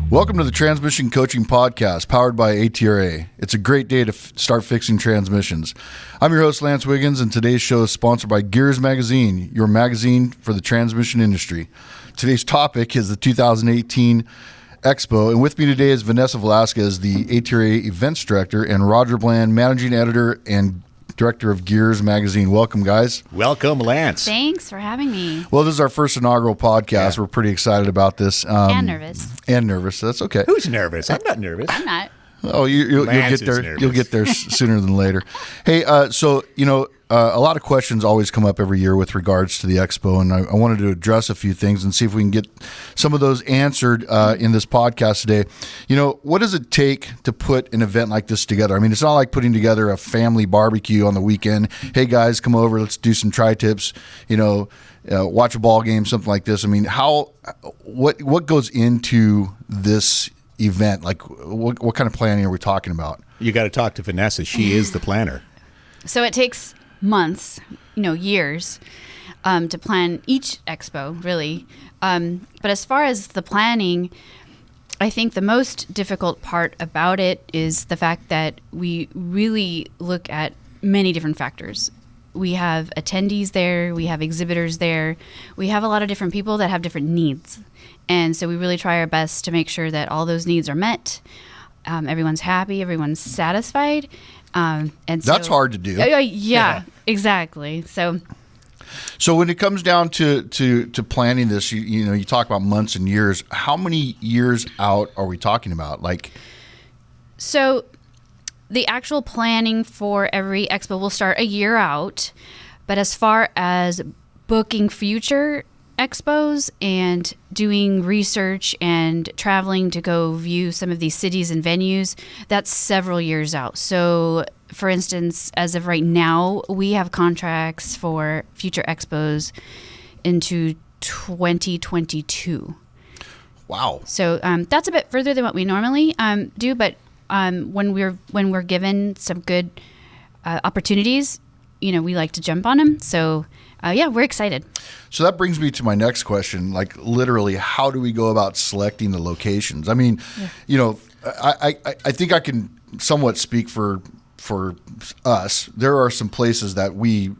Welcome to the Transmission Coaching Podcast, powered by ATRA. It's a great day to start fixing transmissions. I'm your host, Lance Wiggins, and today's show is sponsored by Gears Magazine, your magazine for the transmission industry. Today's topic is the 2018 Expo, and with me today is Vanessa Velasquez, the ATRA Events Director, and Rodger Bland, Managing Editor and Director of Gears Magazine. Welcome, guys. Welcome, Lance. Thanks for having me. Well, this is our first inaugural podcast. Yeah. We're pretty excited about this. And nervous. And nervous. That's okay. Who's nervous? I'm not nervous. I'm not. Oh, you'll get there. Nervous. You'll get there sooner than later. Hey, so a lot of questions always come up every year with regards to the expo, and I wanted to address a few things and see if we can get some of those answered in this podcast today. What does it take to put an event like this together? I mean, it's not like putting together a family barbecue on the weekend. Hey guys, come over, let's do some tri-tips. Watch a ball game, something like this. I mean, what goes into this event? Like, what kind of planning are we talking about? You got to talk to Vanessa. She is the planner. So it takes months, years, to plan each expo, really. But as far as the planning, I think the most difficult part about it is the fact that we really look at many different factors. We have attendees there, we have exhibitors there, we have a lot of different people that have different needs. And so we really try our best to make sure that all those needs are met. Everyone's happy, everyone's satisfied. And that's hard to do. Yeah, exactly. So when it comes down to planning this, you talk about months and years. How many years out are we talking about? So the actual planning for every expo will start a year out. But as far as booking future expos and doing research and traveling to go view some of these cities and venues, that's several years out. So, for instance, as of right now, we have contracts for future expos into 2022. Wow. So that's a bit further than what we normally do, but when we're given some good opportunities, we like to jump on them. So we're excited. So that brings me to my next question. Like, literally, how do we go about selecting the locations? I mean, I think I can somewhat speak for us. There are some places that we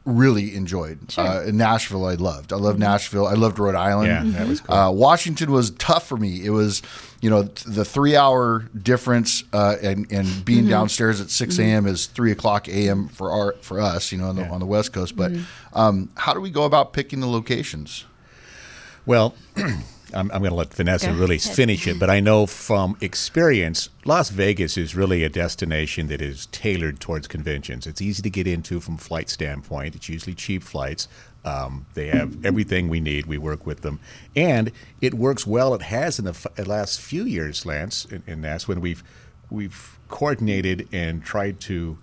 really enjoyed. Sure. In Nashville, I loved Nashville. I loved Rhode Island. Yeah, that was cool. Washington was tough for me. It was, the 3-hour difference and being downstairs at 6 a.m. is 3 o'clock a.m. for us, on the West Coast. But how do we go about picking the locations? Well, I'm going to let Vanessa really finish it, but I know from experience, Las Vegas is really a destination that is tailored towards conventions. It's easy to get into from flight standpoint. It's usually cheap flights. They have everything we need. We work with them. And it works well. It has in the last few years, Lance, and that's when we've coordinated and tried to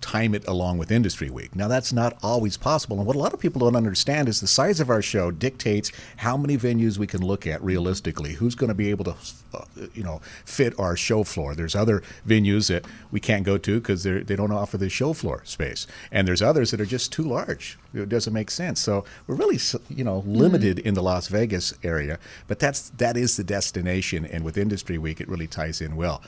time it along with Industry Week. Now, that's not always possible. And what a lot of people don't understand is the size of our show dictates how many venues we can look at realistically. Who's going to be able to, fit our show floor? There's other venues that we can't go to because they don't offer the show floor space. And there's others that are just too large. It doesn't make sense. So we're really, limited in the Las Vegas area. But that is the destination. And with Industry Week, it really ties in well.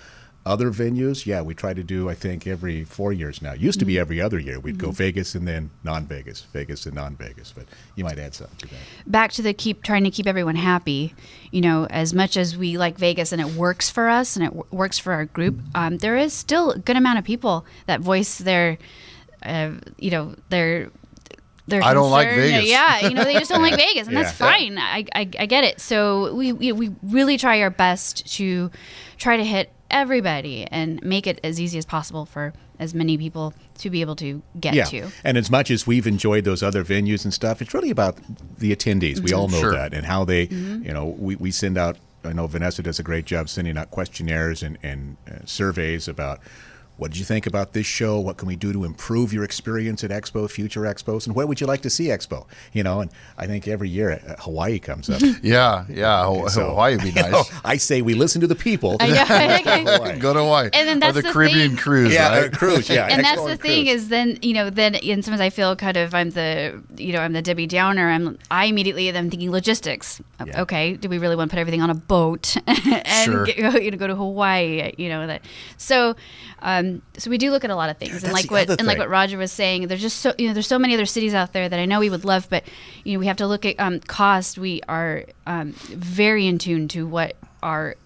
Other venues, we try to do, I think, every 4 years now. It used to be every other year. We'd go Vegas and then non-Vegas, Vegas and non-Vegas. But you might add something to that. Back to the trying to keep everyone happy. As much as we like Vegas and it works for us and it works for our group, there is still a good amount of people that voice their I don't like Vegas. Yeah, they just don't like Vegas, and that's fine. I get it. So we really try our best to try to hit everybody and make it as easy as possible for as many people to be able to get to. And as much as we've enjoyed those other venues and stuff, it's really about the attendees. We all know that, and how they, we send out. I know Vanessa does a great job sending out questionnaires and surveys about what did you think about this show? What can we do to improve your experience at Expo, future Expos? And where would you like to see Expo? And I think every year Hawaii comes up. Yeah. Hawaii would be nice. I say we listen to the people. I know. Go to Hawaii. And then that's or the the Caribbean thing. cruise, Yeah, right? cruise, yeah. And that's Expo the and thing cruise. is then sometimes I feel kind of I'm the Debbie Downer. I immediately am thinking logistics. Yeah. Okay, do we really want to put everything on a boat and Sure. go to Hawaii? So we do look at a lot of things, That's and like the other what thing. Rodger was saying. There's just there's so many other cities out there that I know we would love, but we have to look at cost. We are very in tune to what our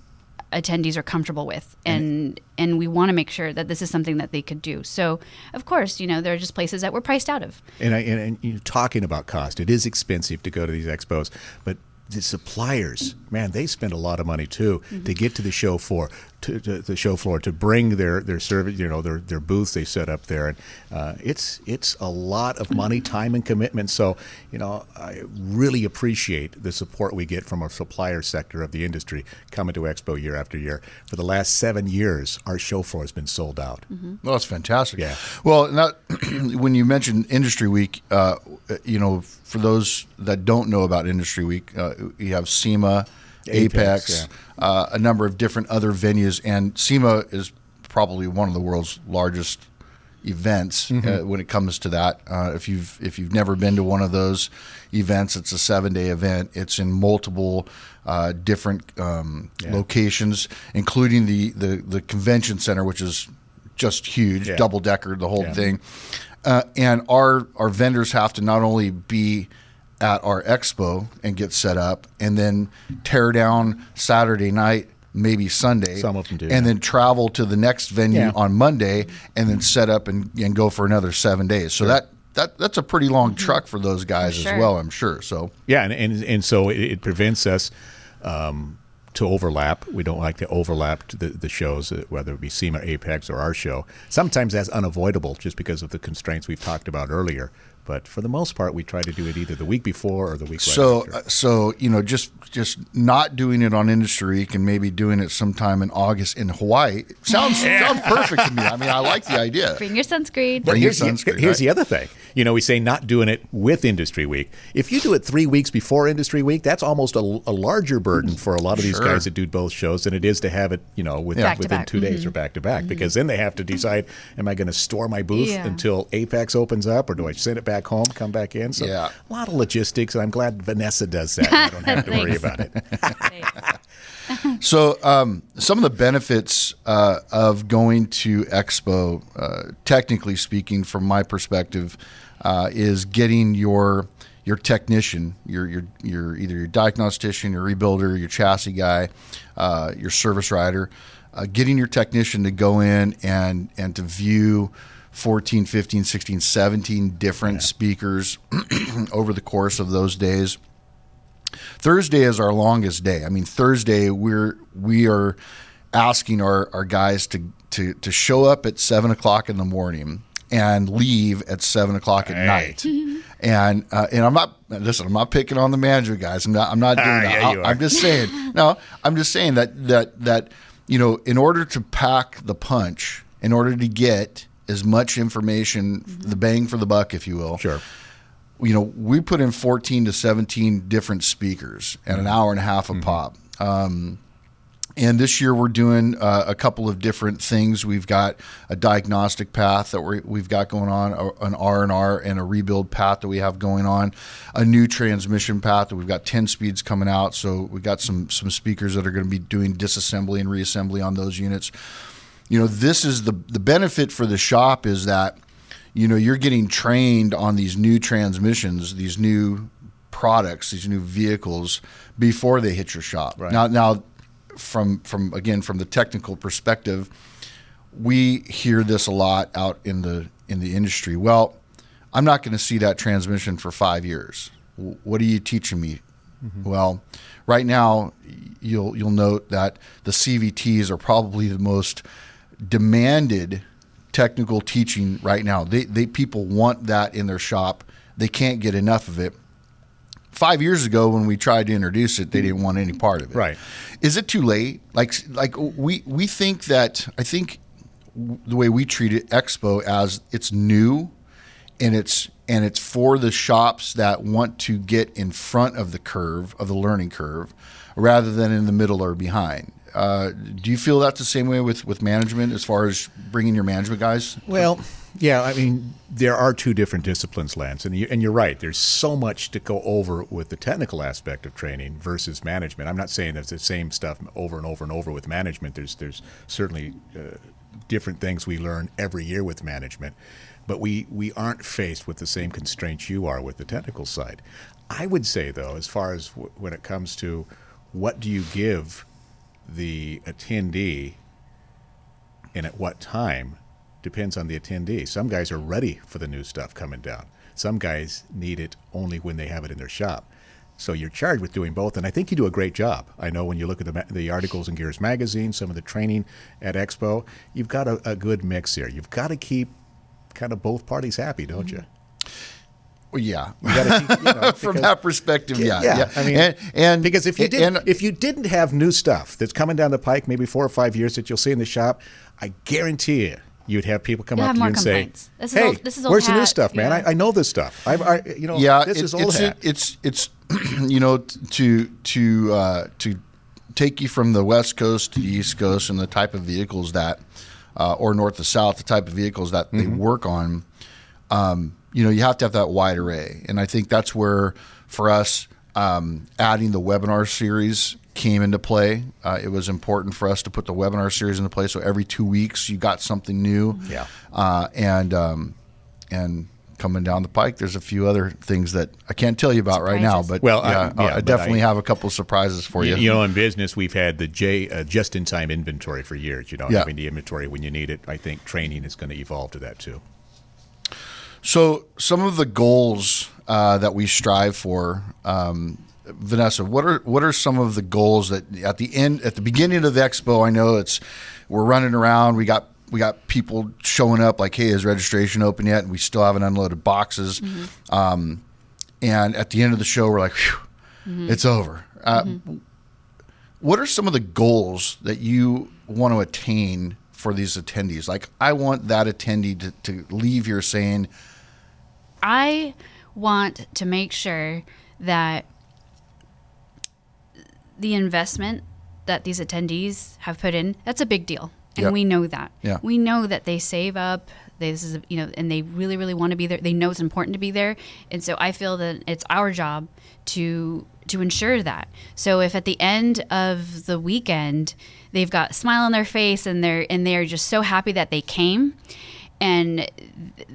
attendees are comfortable with, and we want to make sure that this is something that they could do. So of course, there are just places that we're priced out of. And talking about cost, it is expensive to go to these expos, but the suppliers, man, they spend a lot of money too to get to the show floor, to the show floor, to bring their service, their booths they set up there, and it's a lot of money, time, and commitment. So, I really appreciate the support we get from our supplier sector of the industry coming to Expo year after year. For the last 7 years, our show floor has been sold out. Well, that's fantastic. Yeah. Well, when you mentioned Industry Week, for those that don't know about Industry Week, you have SEMA, Apex, a number of different other venues, and SEMA is probably one of the world's largest events when it comes to that. If you've never been to one of those events, it's a 7-day event. It's in multiple different locations, including the convention center, which is just huge, double decker, the whole thing. And our vendors have to not only be at our expo and get set up and then tear down Saturday night, maybe Sunday. Some of them do, and then travel to the next venue Yeah. on Monday and then set up and go for another 7 days. So that's a pretty long truck for those guys Sure. as well, I'm sure. So Yeah, and so it prevents us to overlap. We don't like to overlap to the shows, whether it be SEMA, Apex, or our show. Sometimes that's unavoidable just because of the constraints we've talked about earlier. But for the most part, we try to do it either the week before or the week right after. So just not doing it on Industry Week and maybe doing it sometime in August in Hawaii sounds perfect to me. I mean, I like the idea. Bring your sunscreen. Bring your Here's sunscreen, here's right? the other thing. We say not doing it with Industry Week. If you do it 3 weeks before Industry Week, that's almost a larger burden for a lot of these Sure. guys that do both shows than it is to have it, Back to within back. 2 days or back to back. Because then they have to decide, am I going to store my booth Yeah. until Apex opens up, or do I send it back home, come back in? So Yeah. a lot of logistics, and I'm glad Vanessa does that. I don't have to worry about it. So some of the benefits of going to Expo, technically speaking, from my perspective, is getting your technician, your either your diagnostician, your rebuilder, your chassis guy, your service rider, getting your technician to go in and to view 14, 15, 16, 17 different speakers over the course of those days. Thursday is our longest day. I mean, Thursday we are asking our guys to show up at 7 o'clock in the morning and leave at 7 o'clock at night. And I'm not picking on the management guys. I'm not doing that. Yeah, you are. I'm just saying. No, I'm just saying that in order to pack the punch, in order to get as much information, the bang for the buck, if you will. Sure. We put in 14 to 17 different speakers and an hour and a half a pop. And this year we're doing a couple of different things. We've got a diagnostic path that we've got going on, an R&R and a rebuild path that we have going on, a new transmission path that we've got 10 speeds coming out. So we've got some speakers that are going to be doing disassembly and reassembly on those units. This is the benefit for the shop is that you're getting trained on these new transmissions, these new products, these new vehicles before they hit your shop. Right. Now, from the technical perspective, we hear this a lot out in the industry. Well, I'm not going to see that transmission for 5 years. What are you teaching me? Well, right now, you'll note that the CVTs are probably the most demanded technical teaching right now. They people want that in their shop. They can't get enough of it. 5 years ago, when we tried to introduce it, they didn't want any part of it. Right. Is it too late? Like we think that. I think the way we treat it, Expo, as it's new, and it's for the shops that want to get in front of the curve, of the learning curve, rather than in the middle or behind. Do you feel that's the same way with management, as far as bringing your management guys? Well, yeah, I mean, there are two different disciplines, Lance, and you're right. There's so much to go over with the technical aspect of training versus management. I'm not saying that's the same stuff over and over and over with management. There's certainly different things we learn every year with management, but we aren't faced with the same constraints you are with the technical side. I would say, though, as far as when it comes to what do you give the attendee and at what time, depends on the attendee. Some guys are ready for the new stuff coming down. Some guys need it only when they have it in their shop. So you're charged with doing both, and I think you do a great job. I know when you look at the articles in Gears Magazine, some of the training at Expo, you've got a good mix here. You've got to keep kind of both parties happy, don't you? Well, yeah. You gotta keep, from that perspective, yeah. I mean, and because if you didn't have new stuff that's coming down the pike, maybe 4 or 5 years that you'll see in the shop, I guarantee you'd have people come up to you and say, "Hey, where's the new stuff, man? I know this stuff. This is old hat." It's to take you from the West Coast to the East Coast and the type of vehicles that, or north to south, the type of vehicles that they work on. You have to have that wide array, and I think that's where, for us, adding the webinar series came into play. It was important for us to put the webinar series into play, so every 2 weeks you got something new. Yeah. And coming down the pike, there's a few other things that I can't tell you about right now, but I definitely have a couple of surprises for you. You know, in business, we've had the just-in-time inventory for years. Having the inventory when you need it. I think training is going to evolve to that too. So some of the goals that we strive for, Vanessa, what are some of the goals that at the beginning of the expo? I know we're running around. We got people showing up like, hey, is registration open yet? And we still haven't unloaded boxes. And at the end of the show, we're like, phew, it's over. What are some of the goals that you want to attain for these attendees? Like, I want that attendee to leave here saying, I want to make sure that the investment that these attendees have put in, that's a big deal. And we know that. Yeah. We know that they save up. And they really, really want to be there. They know it's important to be there. And so I feel that it's our job to ensure that. So if at the end of the weekend they've got a smile on their face and they're just so happy that they came, and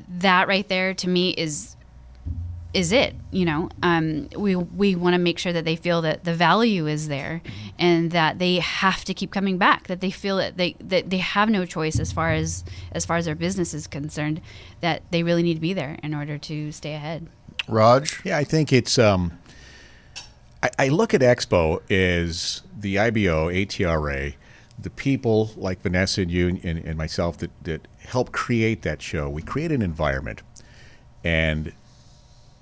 that right there to me is it. We want to make sure that they feel that the value is there, and that they have to keep coming back, that they feel that they have no choice as far as their business is concerned, that they really need to be there in order to stay ahead. Rodger? Yeah, I think it's I look at Expo as the IBO, ATRA, the people like Vanessa and you and myself that help create that show. We create an environment, and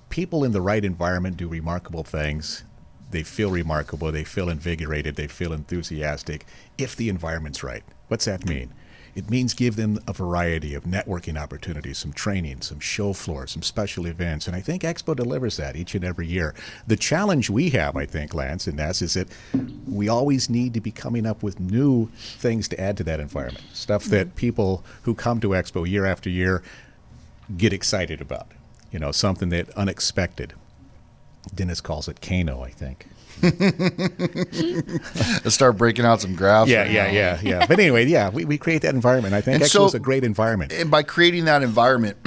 people in the right environment do remarkable things. They feel remarkable. They feel invigorated. They feel enthusiastic if the environment's right. What's that mean? It means give them a variety of networking opportunities, some training, some show floor, some special events. And I think Expo delivers that each and every year. The challenge we have, I think, Lance, and Ness, is that we always need to be coming up with new things to add to that environment, stuff that people who come to Expo year after year get excited about. Something that unexpected. Dennis calls it Kano, I think. Let's start breaking out some graphs. Yeah. But anyway, we create that environment. I think Expo is a great environment. And by creating that environment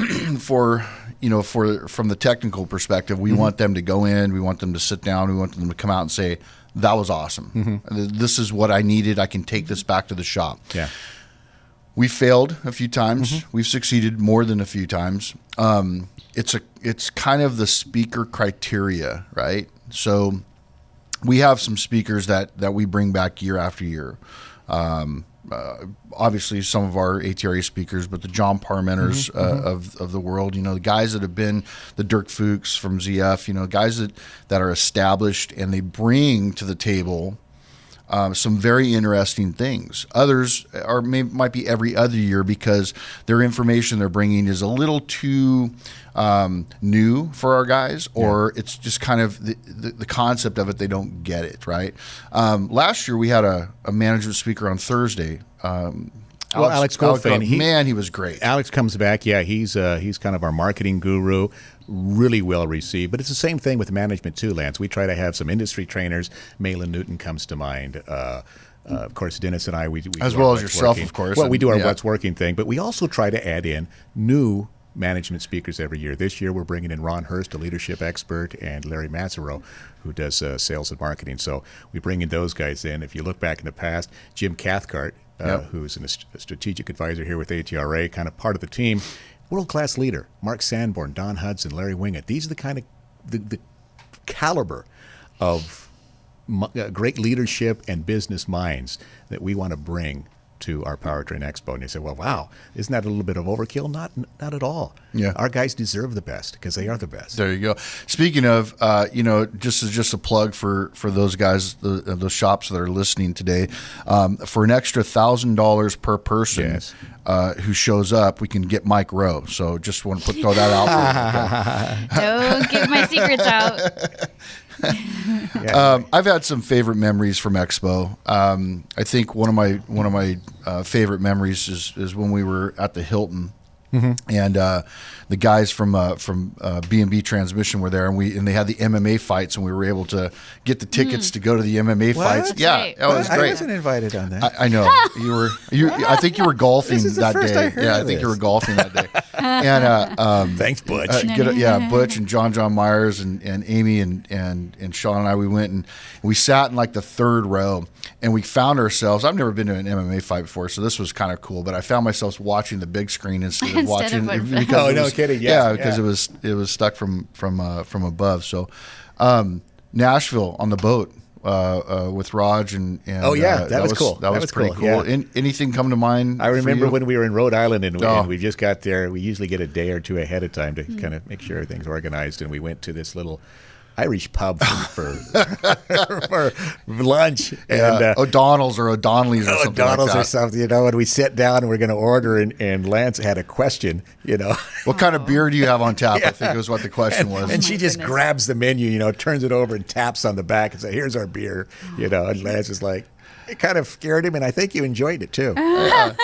from the technical perspective, we want them to go in, we want them to sit down, we want them to come out and say, that was awesome. This is what I needed. I can take this back to the shop. Yeah. We failed a few times. We've succeeded more than a few times. It's kind of the speaker criteria, right? So we have some speakers that we bring back year after year. Obviously, some of our ATRA speakers, but the John Parmenters of the world, the guys that have been, the Dirk Fuchs from ZF, guys that are established, and they bring to the table some very interesting things. Others might be every other year because their information they're bringing is a little too new for our guys, or it's just kind of the concept of it. They don't get it, right? Last year we had a management speaker on Thursday. Alex Goldfein, man, he was great. Alex comes back. Yeah, he's kind of our marketing guru. Really well received. But it's the same thing with management too, Lance. We try to have some industry trainers. Malin Newton comes to mind. Of course, Dennis and I, we as well as yourself, of course. Well, we do our What's Working thing, but we also try to add in new management speakers every year. This year, we're bringing in Ron Hurst, a leadership expert, and Larry Mazzaro, who does sales and marketing. So we bring in those guys in. If you look back in the past, Jim Cathcart, who's a strategic advisor here with ATRA, kind of part of the team, world-class leader. Mark Sanborn, Don Hudson, Larry Wingett. These are the kind of the caliber of great leadership and business minds that we want to bring to our Powertrain EXPO. And they say, well, wow, isn't that a little bit of overkill? Not at all. Yeah. Our guys deserve the best because they are the best. There you go. Speaking of, just a plug for those guys, those shops that are listening today, for an extra $1,000 per person who shows up, we can get Mike Rowe. So just want to throw that out there. Don't give my secrets out. I've had some favorite memories from Expo. I think one of my favorite memories is when we were at the Hilton, and the guys from B&B Transmission were there, and they had the MMA fights, and we were able to get the tickets to go to the MMA fights. That's Yeah, right. it was great. I wasn't invited on that. I know you were. I think you were golfing This is the that first day. I heard Yeah, I of think you this. were golfing that day. And Thanks, Butch. Butch and John Myers and Amy and Sean and I, we went and we sat in like the third row, and we found ourselves. I've never been to an MMA fight before, so this was kind of cool. But I found myself watching the big screen instead of watching. Oh, no kidding! Yeah, because it was stuck from above. So Nashville on the boat with Rodger and that was cool. That was pretty cool. Yeah. Anything come to mind? I remember when we were in Rhode Island and we Oh. just got there. We usually get a day or two ahead of time to kind of make sure everything's organized, and we went to this little Irish pub for lunch. And, O'Donnell's or O'Donnell's or something O'Donnell's like that. or something, and we sit down and we're going to order, and Lance had a question, What kind of beer do you have on tap? I think it was what the question was. And she just goodness. grabs the menu, turns it over and taps on the back and says, "Here's our beer," and Lance is like, it kind of scared him, and I think you enjoyed it too. Yeah,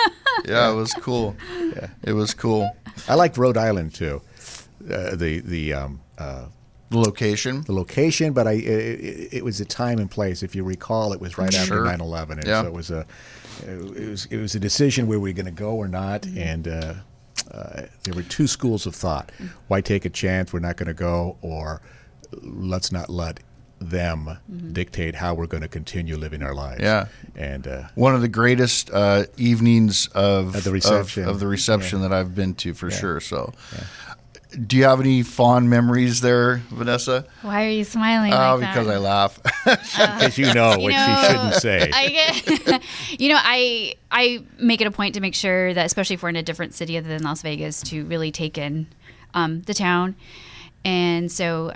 it was cool. Yeah, it was cool. I liked Rhode Island too. The location. The location, but it was a time and place. If you recall, it was right after 9/11, and so it was a decision where we were going to go or not, and there were two schools of thought: why take a chance? We're not going to go, or let's not let them dictate how we're going to continue living our lives. Yeah, and one of the greatest evenings of the reception that I've been to for sure. So. Do you have any fond memories there, Vanessa? Why are you smiling? Oh, like because that? I laugh. because you know what she shouldn't say. I make it a point to make sure that, especially if we're in a different city other than Las Vegas, to really take in the town. And so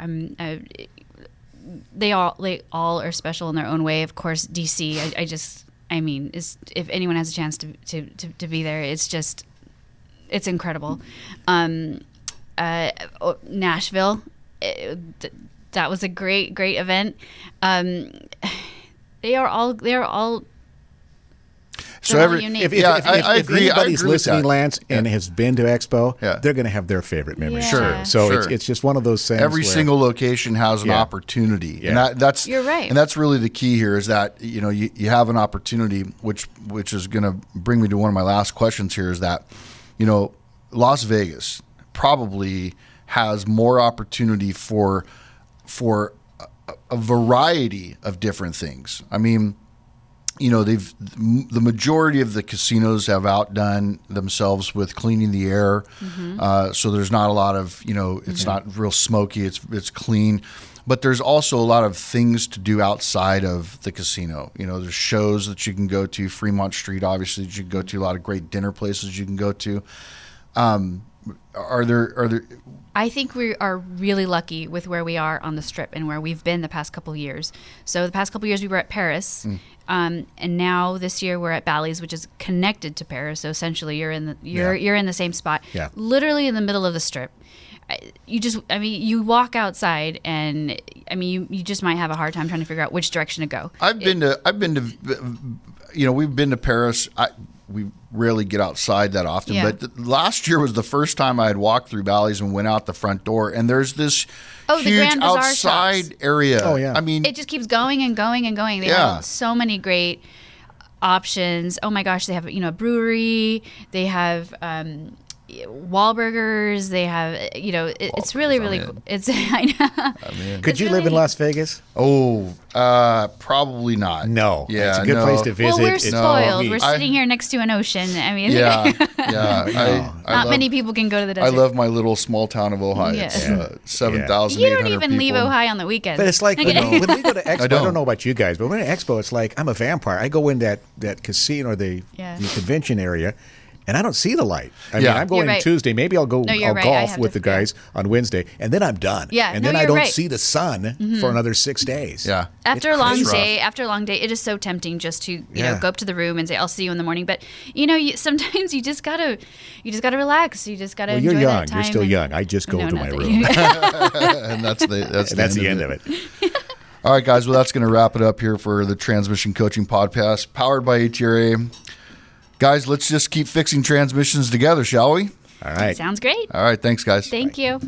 they all are special in their own way. Of course, DC. If anyone has a chance to be there, it's incredible. Nashville, that was a great event. They are all So unique. If agree. anybody's with listening, that. Lance, and has been to Expo, Yeah. they're going to have their favorite memories. Yeah. too. So Sure. it's just one of those things. Every where- single location has an Yeah. opportunity, Yeah. and that's You're right. and that's really the key here. Is that you have an opportunity, which is going to bring me to one of my last questions here. Is that Las Vegas probably has more opportunity for a variety of different things. I mean, the majority of the casinos have outdone themselves with cleaning the air. So there's not a lot of, it's not real smoky. It's clean. But there's also a lot of things to do outside of the casino. There's shows that you can go to. Fremont Street, obviously, that you can go to. A lot of great dinner places you can go to. are there? I think we are really lucky with where we are on the Strip and where we've been the past couple of years. So the past couple of years we were at Paris, and now this year we're at Bally's, which is connected to Paris. So essentially, you're in the same spot, literally in the middle of the Strip. You walk outside, and you just might have a hard time trying to figure out which direction to go. I've been to, we've been to Paris. We rarely get outside that often, but last year was the first time I had walked through Bally's and went out the front door, and there's this huge outside shops. area. Oh yeah, it just keeps going and going and going. They have so many great options. Oh my gosh, they have a brewery. They have Wahlburgers. They have it's really it's I know. Could you live in Las Vegas? Probably not. No. Yeah, it's a good place to visit. Well, we're spoiled. We're sitting here next to an ocean. I mean, not many people can go to the desert. I love my little small town of Ojai. Yes. It's 7,000. You don't even leave Ojai on the weekends. But it's like when we go to Expo. I don't know about you guys, but when at Expo, it's like I'm a vampire. I go in that casino or the convention area. And I don't see the light. I mean, I'm going Tuesday. Maybe I'll golf with the guys on Wednesday, and then I'm done. Yeah, and then I don't see the sun for another 6 days. Yeah. After a long day, it is so tempting just to go up to the room and say, "I'll see you in the morning." But sometimes you just gotta relax. You just gotta enjoy you're young. that time. You're still young. I just go to my room, and that's the end of it. All right, guys. Well, that's going to wrap it up here for the Transmission Coaching Podcast, powered by ATRA. Guys, let's just keep fixing transmissions together, shall we? All right. Sounds great. All right. Thanks, guys. Thank you.